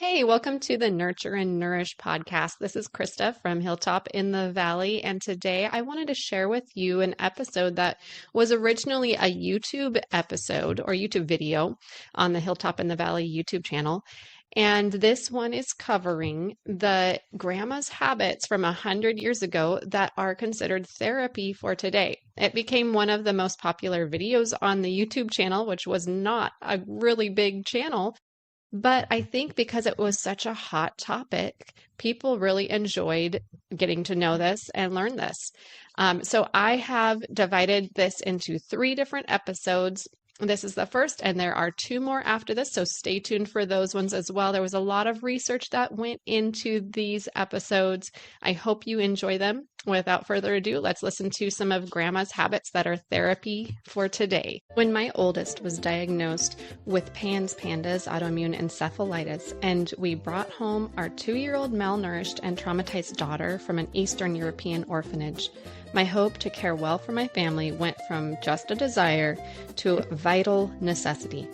Hey, welcome to the Nurture and Nourish podcast. This is Krista from Hilltop in the Valley, and today I wanted to share with you an episode that was originally a YouTube episode or YouTube video on the Hilltop in the Valley YouTube channel. And this one is covering the grandma's habits from 100 years ago that are considered therapy for today. It became one of the most popular videos on the YouTube channel, which was not a really big channel. But I think because it was such a hot topic, people really enjoyed getting to know this and learn this. So I have divided this into 3 different episodes. This is the first, and there are 2 more after this, so stay tuned for those ones as well. There was a lot of research that went into these episodes. I hope you enjoy them. Without further ado, let's listen to some of Grandma's habits that are therapy for today. When my oldest was diagnosed with PANS-PANDAS autoimmune encephalitis, and we brought home our 2-year-old malnourished and traumatized daughter from an Eastern European orphanage, my hope to care well for my family went from just a desire to a vital necessity.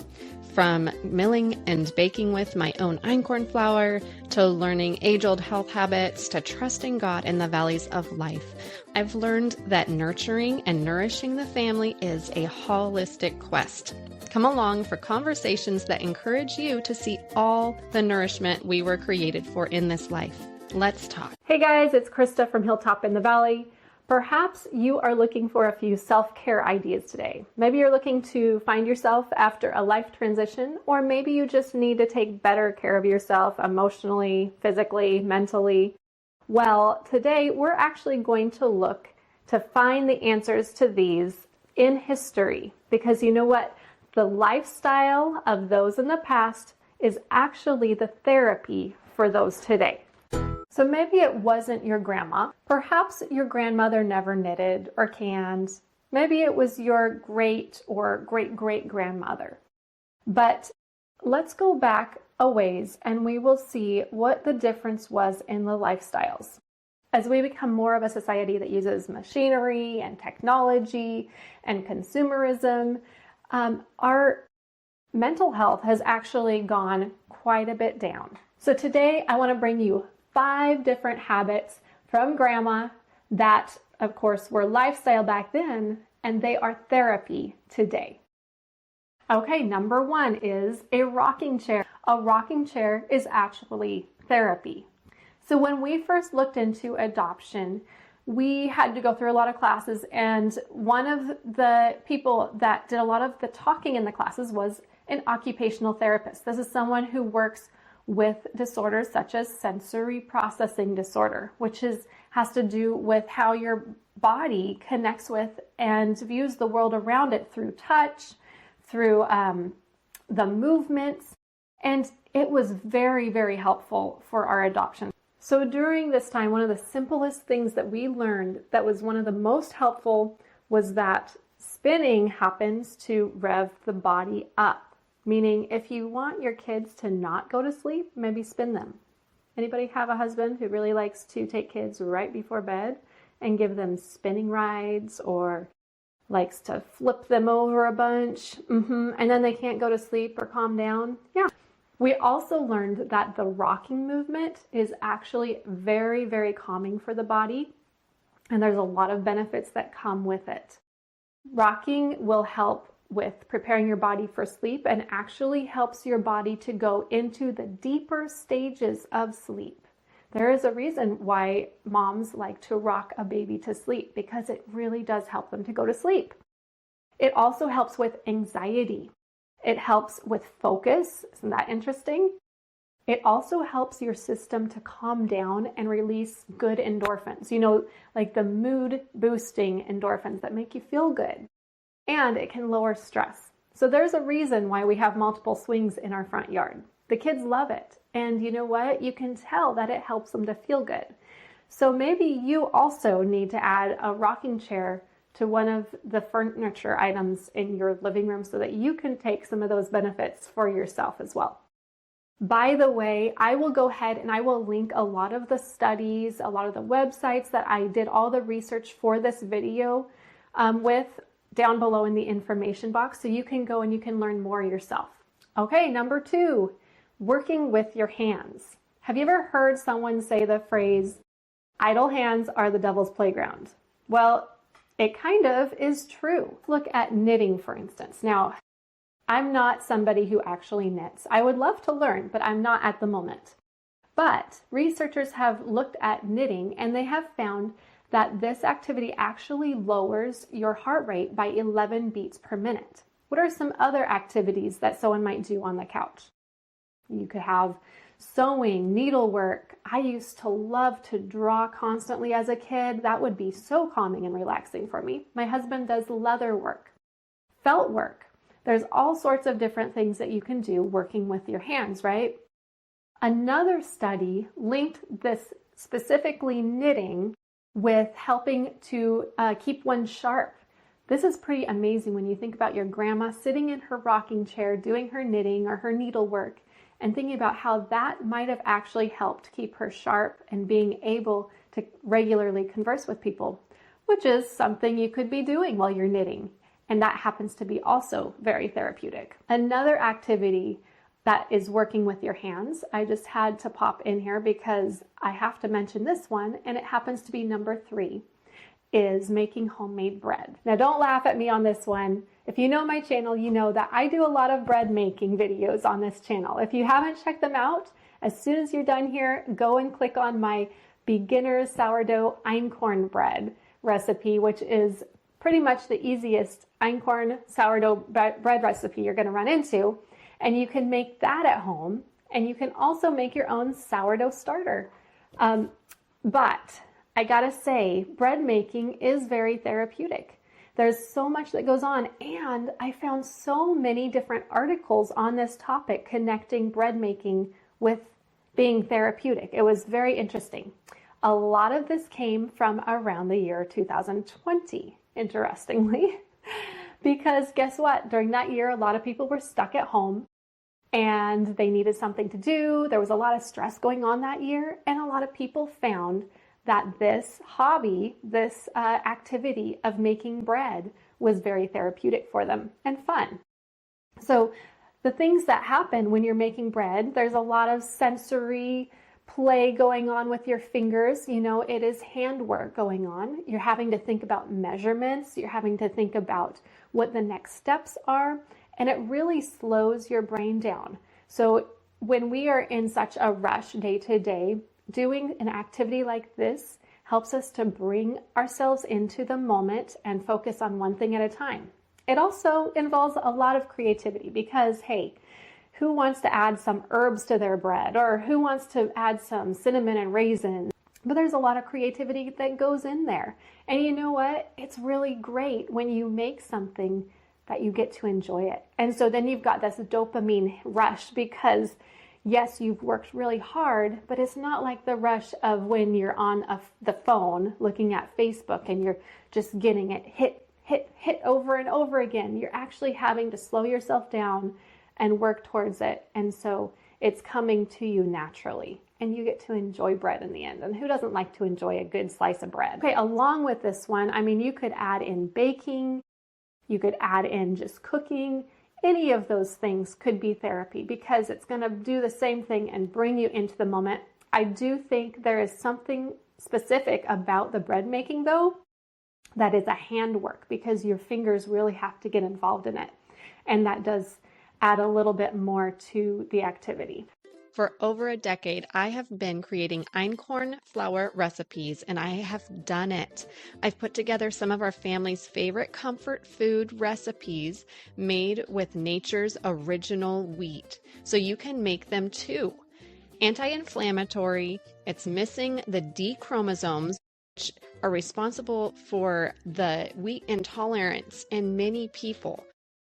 From milling and baking with my own Einkorn flour, to learning age-old health habits, to trusting God in the valleys of life, I've learned that nurturing and nourishing the family is a holistic quest. Come along for conversations that encourage you to see all the nourishment we were created for in this life. Let's talk. Hey guys, it's Krista from Hilltop in the Valley. Perhaps you are looking for a few self-care ideas today. Maybe you're looking to find yourself after a life transition, or maybe you just need to take better care of yourself emotionally, physically, mentally. Well, today we're actually going to look to find the answers to these in history, because you know what? The lifestyle of those in the past is actually the therapy for those today. So maybe it wasn't your grandma. Perhaps your grandmother never knitted or canned. Maybe it was your great or great-great-grandmother. But let's go back a ways and we will see what the difference was in the lifestyles. As we become more of a society that uses machinery and technology and consumerism, our mental health has actually gone quite a bit down. So today I want to bring you 5 different habits from grandma that, of course, were lifestyle back then, and they are therapy today. Okay, number 1 is a rocking chair. A rocking chair is actually therapy. So when we first looked into adoption, we had to go through a lot of classes, and one of the people that did a lot of the talking in the classes was an occupational therapist. This is someone who works with disorders such as sensory processing disorder, which has to do with how your body connects with and views the world around it through touch, through the movements, and it was very, very helpful for our adoption. So during this time, one of the simplest things that we learned that was one of the most helpful was that spinning happens to rev the body up. Meaning, if you want your kids to not go to sleep, maybe spin them. Anybody have a husband who really likes to take kids right before bed and give them spinning rides, or likes to flip them over a bunch, and then they can't go to sleep or calm down? Yeah. We also learned that the rocking movement is actually very, very calming for the body, and there's a lot of benefits that come with it. Rocking will help with preparing your body for sleep and actually helps your body to go into the deeper stages of sleep. There is a reason why moms like to rock a baby to sleep, because it really does help them to go to sleep. It also helps with anxiety. It helps with focus. Isn't that interesting? It also helps your system to calm down and release good endorphins, like the mood boosting endorphins that make you feel good. And it can lower stress. So there's a reason why we have multiple swings in our front yard. The kids love it. And you know what? You can tell that it helps them to feel good. So maybe you also need to add a rocking chair to one of the furniture items in your living room so that you can take some of those benefits for yourself as well. By the way, I will go ahead and I will link a lot of the studies, a lot of the websites that I did all the research for this video with down below in the information box, so you can go and you can learn more yourself. Okay, number 2, working with your hands. Have you ever heard someone say the phrase, idle hands are the devil's playground? Well, it kind of is true. Look at knitting, for instance. Now, I'm not somebody who actually knits. I would love to learn, but I'm not at the moment. But researchers have looked at knitting and they have found that this activity actually lowers your heart rate by 11 beats per minute. What are some other activities that someone might do on the couch? You could have sewing, needlework. I used to love to draw constantly as a kid. That would be so calming and relaxing for me. My husband does leather work, felt work. There's all sorts of different things that you can do working with your hands, right? Another study linked this specifically knitting with helping to keep one sharp. This is pretty amazing when you think about your grandma sitting in her rocking chair doing her knitting or her needlework and thinking about how that might have actually helped keep her sharp and being able to regularly converse with people, which is something you could be doing while you're knitting. And that happens to be also very therapeutic. Another activity that is working with your hands, I just had to pop in here because I have to mention this one, and it happens to be number 3, is making homemade bread. Now don't laugh at me on this one. If you know my channel, you know that I do a lot of bread making videos on this channel. If you haven't checked them out, as soon as you're done here, go and click on my beginner's sourdough Einkorn bread recipe, which is pretty much the easiest Einkorn sourdough bread recipe you're going to run into. And you can make that at home, and you can also make your own sourdough starter. But I gotta say, bread making is very therapeutic. There's so much that goes on, and I found so many different articles on this topic connecting bread making with being therapeutic. It was very interesting. A lot of this came from around the year 2020, interestingly. Because guess what? During that year, a lot of people were stuck at home and they needed something to do. There was a lot of stress going on that year, and a lot of people found that this hobby, this activity of making bread was very therapeutic for them and fun. So the things that happen when you're making bread, there's a lot of sensory play going on with your fingers. You know, it is handwork going on. You're having to think about measurements. You're having to think about what the next steps are, and it really slows your brain down. So when we are in such a rush day to day, doing an activity like this helps us to bring ourselves into the moment and focus on one thing at a time. It also involves a lot of creativity because, hey, who wants to add some herbs to their bread, or who wants to add some cinnamon and raisins? But there's a lot of creativity that goes in there. And you know what? It's really great when you make something that you get to enjoy it. And so then you've got this dopamine rush because yes, you've worked really hard, but it's not like the rush of when you're on the phone looking at Facebook and you're just getting it hit over and over again. You're actually having to slow yourself down and work towards it. And so it's coming to you naturally, and you get to enjoy bread in the end. And who doesn't like to enjoy a good slice of bread? Okay, along with this one, I mean, you could add in baking, you could add in just cooking. Any of those things could be therapy because it's going to do the same thing and bring you into the moment. I do think there is something specific about the bread making, though, that is a handwork because your fingers really have to get involved in it. And that does add a little bit more to the activity. For over a decade, I have been creating Einkorn flour recipes, and I have done it. I've put together some of our family's favorite comfort food recipes made with nature's original wheat, so you can make them too. Anti-inflammatory, it's missing the D chromosomes, which are responsible for the wheat intolerance in many people.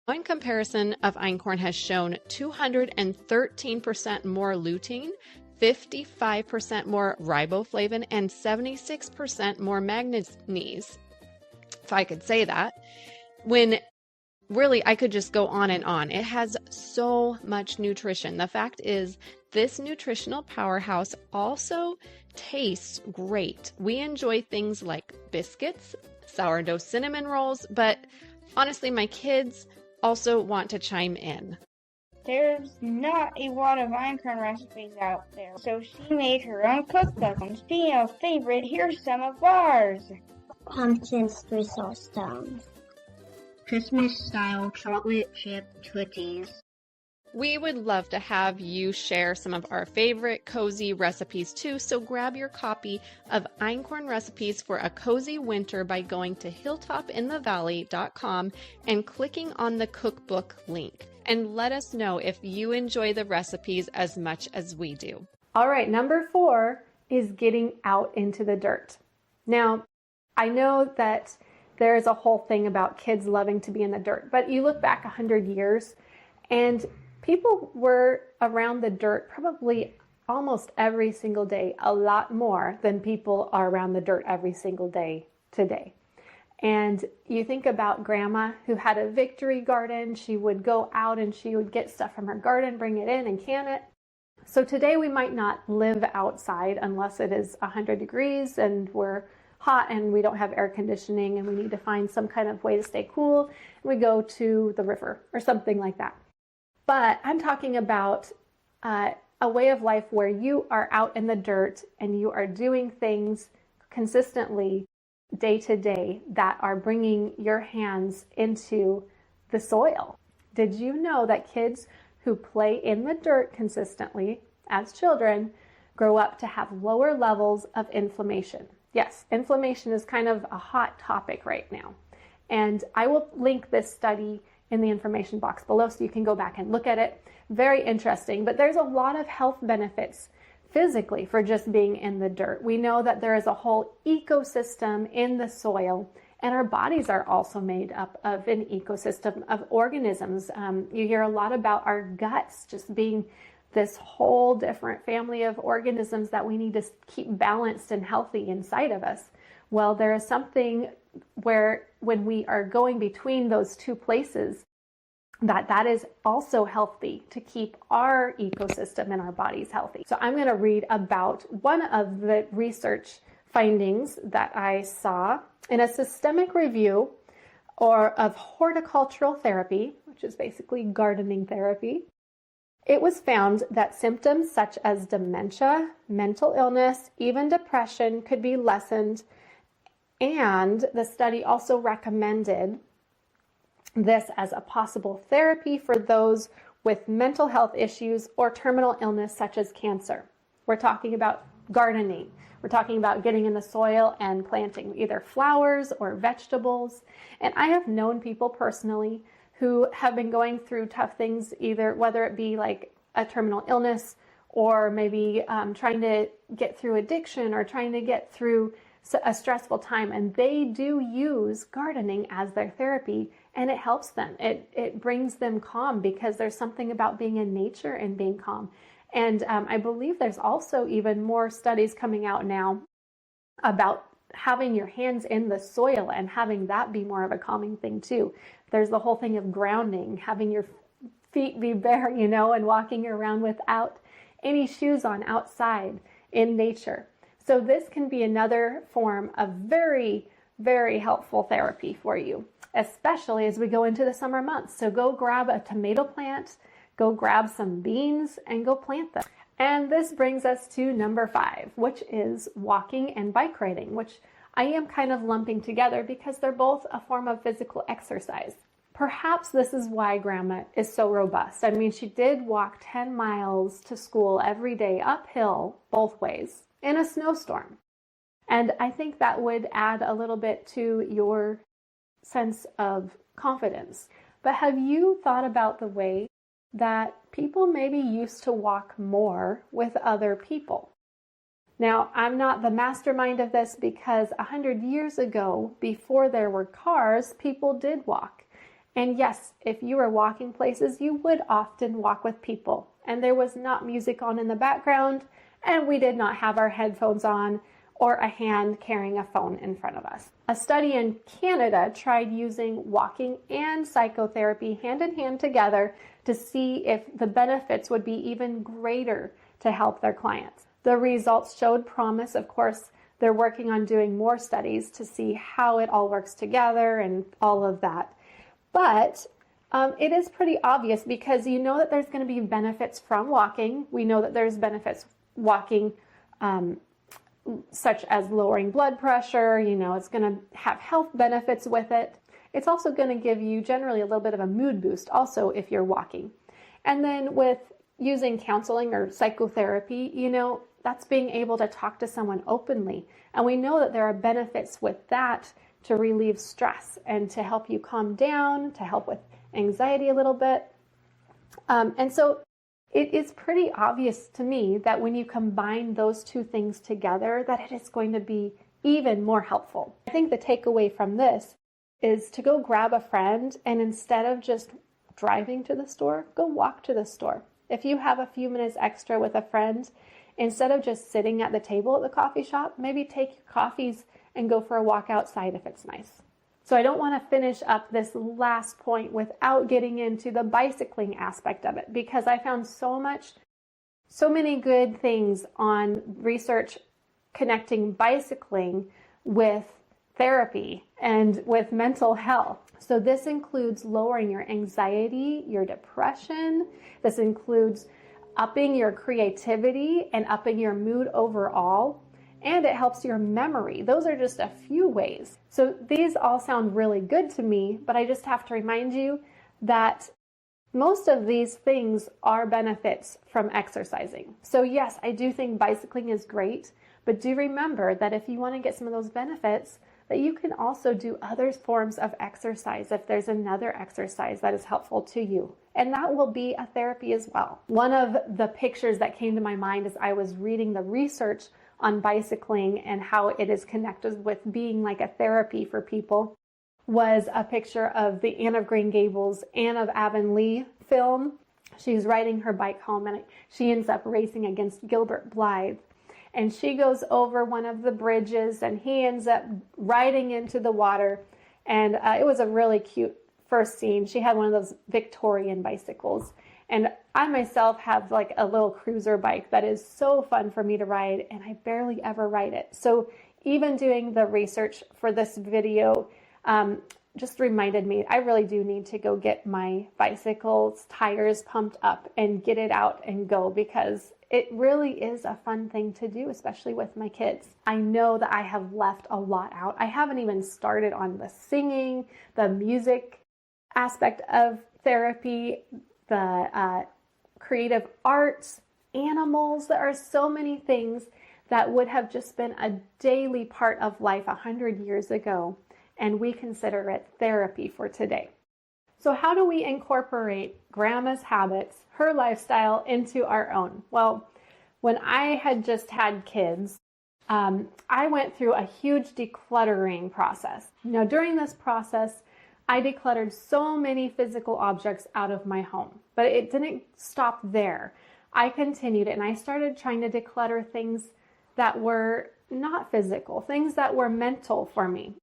One comparison of Einkorn has shown 213% more lutein, 55% more riboflavin, and 76% more manganese, if I could say that, when really I could just go on and on. It has so much nutrition. The fact is, this nutritional powerhouse also tastes great. We enjoy things like biscuits, sourdough cinnamon rolls, but honestly, my kids also want to chime in. There's not a lot of Einkorn recipes out there, so she made her own cookbook. And speaking of favorite, here's some of ours. Pumpkin drizzle stones. Christmas-style chocolate chip cookies. We would love to have you share some of our favorite cozy recipes too, so grab your copy of Einkorn Recipes for a Cozy Winter by going to hilltopinthevalley.com and clicking on the cookbook link. And let us know if you enjoy the recipes as much as we do. All right, number 4 is getting out into the dirt. Now, I know that there is a whole thing about kids loving to be in the dirt, but you look back 100 years and people were around the dirt probably almost every single day, a lot more than people are around the dirt every single day today. And you think about Grandma who had a victory garden. She would go out and she would get stuff from her garden, bring it in and can it. So today we might not live outside unless it is 100 degrees and we're hot and we don't have air conditioning and we need to find some kind of way to stay cool. We go to the river or something like that. But I'm talking about a way of life where you are out in the dirt and you are doing things consistently day to day that are bringing your hands into the soil. Did you know that kids who play in the dirt consistently as children grow up to have lower levels of inflammation? Yes, inflammation is kind of a hot topic right now. And I will link this study in the information box below so you can go back and look at it. Very interesting, but there's a lot of health benefits physically for just being in the dirt. We know that there is a whole ecosystem in the soil, and our bodies are also made up of an ecosystem of organisms. You hear a lot about our guts just being this whole different family of organisms that we need to keep balanced and healthy inside of us. Well, there is something where when we are going between those two places, that is also healthy to keep our ecosystem and our bodies healthy. So I'm going to read about one of the research findings that I saw in a systemic review of horticultural therapy, which is basically gardening therapy. It was found that symptoms such as dementia, mental illness, even depression could be lessened, and the study also recommended this as a possible therapy for those with mental health issues or terminal illness such as cancer. We're talking about gardening. We're talking about getting in the soil and planting either flowers or vegetables. And I have known people personally who have been going through tough things, either whether it be like a terminal illness or maybe trying to get through addiction or trying to get through a stressful time, and they do use gardening as their therapy, and it helps them. It brings them calm because there's something about being in nature and being calm. And I believe there's also even more studies coming out now about having your hands in the soil and having that be more of a calming thing too. There's the whole thing of grounding, having your feet be bare, and walking around without any shoes on outside in nature. So this can be another form of very, very helpful therapy for you, especially as we go into the summer months. So go grab a tomato plant, go grab some beans, and go plant them. And this brings us to number 5, which is walking and bike riding, which I am kind of lumping together because they're both a form of physical exercise. Perhaps this is why Grandma is so robust. I mean, she did walk 10 miles to school every day, uphill, both ways, in a snowstorm. And I think that would add a little bit to your sense of confidence. But have you thought about the way that people maybe used to walk more with other people? Now, I'm not the mastermind of this because 100 years ago, before there were cars, people did walk. And yes, if you were walking places, you would often walk with people. And there was not music on in the background, and we did not have our headphones on or a hand carrying a phone in front of us. A study in Canada tried using walking and psychotherapy hand in hand together to see if the benefits would be even greater to help their clients. The results showed promise. Of course, they're working on doing more studies to see how it all works together and all of that. But It is pretty obvious because you know that there's going to be benefits from walking. We know that there's benefits walking, such as lowering blood pressure. You know, it's going to have health benefits with it. It's also going to give you generally a little bit of a mood boost also if you're walking. And then with using counseling or psychotherapy, you know, that's being able to talk to someone openly. And we know that there are benefits with that to relieve stress and to help you calm down, to help with anxiety a little bit. And so it is pretty obvious to me that when you combine those two things together, that it is going to be even more helpful. I think the takeaway from this is to go grab a friend, and instead of just driving to the store, go walk to the store. If you have a few minutes extra with a friend, instead of just sitting at the table at the coffee shop, maybe take your coffees and go for a walk outside if it's nice. So I don't want to finish up this last point without getting into the bicycling aspect of it, because I found so many good things on research connecting bicycling with therapy and with mental health. So this includes lowering your anxiety, your depression. This includes upping your creativity and upping your mood overall. And it helps your memory. Those are just a few ways. So these all sound really good to me, but I just have to remind you that most of these things are benefits from exercising. So yes, I do think bicycling is great, but do remember that if you want to get some of those benefits, that you can also do other forms of exercise if there's another exercise that is helpful to you. And that will be a therapy as well. One of the pictures that came to my mind as I was reading the research on bicycling and how it is connected with being like a therapy for people was a picture of the Anne of Green Gables, Anne of Avonlea film. She's riding her bike home and she ends up racing against Gilbert Blythe. And she goes over one of the bridges and he ends up riding into the water. And it was a really cute first scene. She had one of those Victorian bicycles. And I myself have like a little cruiser bike that is so fun for me to ride, and I barely ever ride it. So even doing the research for this video just reminded me I really do need to go get my bicycle's tires pumped up and get it out and go, because it really is a fun thing to do, especially with my kids. I know that I have left a lot out. I haven't even started on the singing, the music aspect of therapy, the creative arts, animals. There are so many things that would have just been a daily part of life 100 years ago, and we consider it therapy for today. So how do we incorporate Grandma's habits, her lifestyle, into our own? Well, when I had just had kids, I went through a huge decluttering process. Now, during this process, I decluttered so many physical objects out of my home, but it didn't stop there. I continued and I started trying to declutter things that were not physical, things that were mental for me.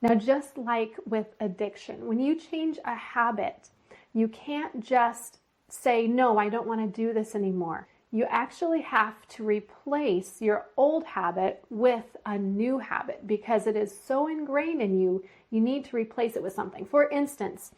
Now, just like with addiction, when you change a habit, you can't just say, no, I don't want to do this anymore. You actually have to replace your old habit with a new habit because it is so ingrained in you. You need to replace it with something. For instance,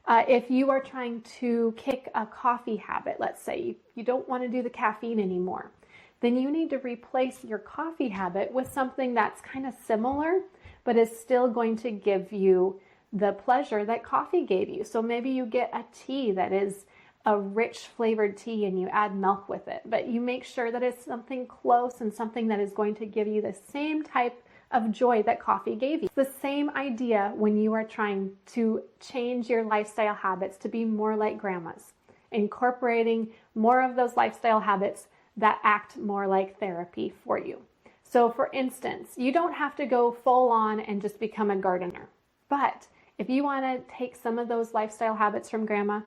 if you are trying to kick a coffee habit, let's say you don't want to do the caffeine anymore, then you need to replace your coffee habit with something that's kind of similar, but is still going to give you the pleasure that coffee gave you. So maybe you get a tea that is a rich flavored tea and you add milk with it, but you make sure that it's something close and something that is going to give you the same type of joy that coffee gave you. It's the same idea when you are trying to change your lifestyle habits to be more like Grandma's, incorporating more of those lifestyle habits that act more like therapy for you. So for instance, you don't have to go full on and just become a gardener, but if you want to take some of those lifestyle habits from Grandma,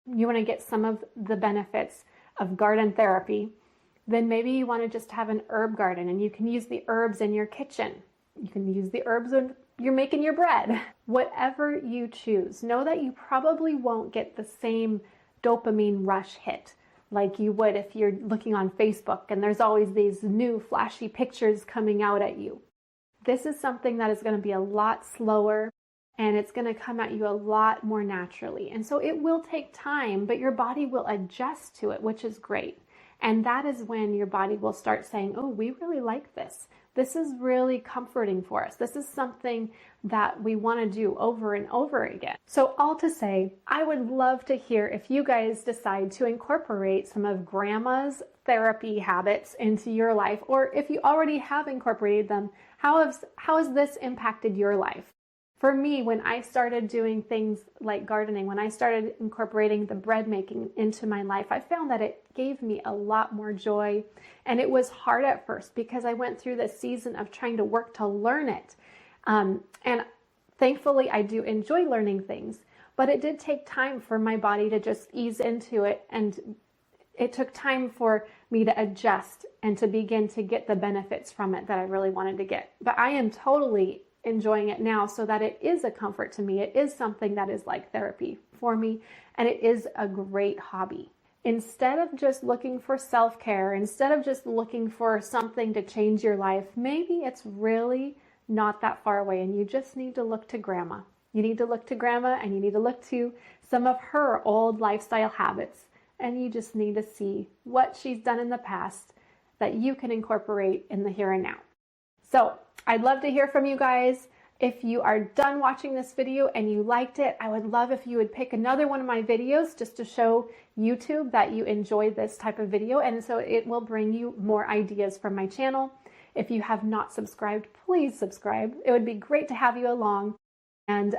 you want to get some of the benefits of garden therapy, then maybe you want to just have an herb garden and you can use the herbs in your kitchen. You can use the herbs when you're making your bread. Whatever you choose, know that you probably won't get the same dopamine rush hit like you would if you're looking on Facebook and there's always these new flashy pictures coming out at you. This is something that is going to be a lot slower. and it's going to come at you a lot more naturally. And so it will take time, but your body will adjust to it, which is great. And that is when your body will start saying, oh, we really like this. This is really comforting for us. This is something that we want to do over and over again. So all to say, I would love to hear if you guys decide to incorporate some of Grandma's therapy habits into your life, or if you already have incorporated them, how has this impacted your life? For me, when I started doing things like gardening, when I started incorporating the bread making into my life, I found that it gave me a lot more joy. And it was hard at first because I went through this season of trying to work to learn it. And thankfully, I do enjoy learning things, but it did take time for my body to just ease into it. And it took time for me to adjust and to begin to get the benefits from it that I really wanted to get. But I am totally enjoying it now, so that it is a comfort to me. It is something that is like therapy for me, and it is a great hobby. Instead of just looking for self-care, instead of just looking for something to change your life, maybe it's really not that far away and you just need to look to Grandma. You need to look to Grandma, and you need to look to some of her old lifestyle habits, and you just need to see what she's done in the past that you can incorporate in the here and now. So I'd love to hear from you guys. If you are done watching this video and you liked it, I would love if you would pick another one of my videos just to show YouTube that you enjoy this type of video, and so it will bring you more ideas from my channel. If you have not subscribed, please subscribe. It would be great to have you along. And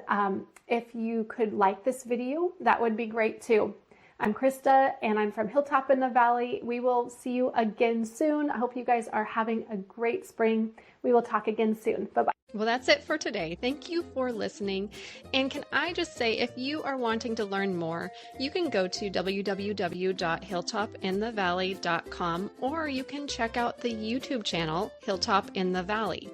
if you could like this video, that would be great too. I'm Krista, and I'm from Hilltop in the Valley. We will see you again soon. I hope you guys are having a great spring. We will talk again soon. Bye-bye. Well, that's it for today. Thank you for listening. And can I just say, if you are wanting to learn more, you can go to www.hilltopinthevalley.com, or you can check out the YouTube channel, Hilltop in the Valley.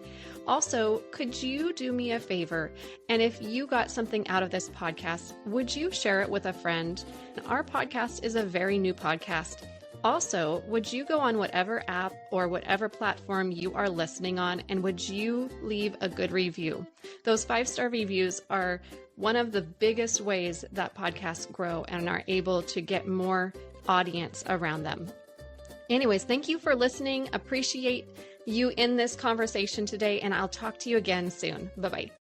Also, could you do me a favor? And if you got something out of this podcast, would you share it with a friend? Our podcast is a very new podcast. Also, would you go on whatever app or whatever platform you are listening on, and would you leave a good review? Those 5-star reviews are one of the biggest ways that podcasts grow and are able to get more audience around them. Anyways, thank you for listening. Appreciate you in this conversation today, and I'll talk to you again soon. Bye-bye.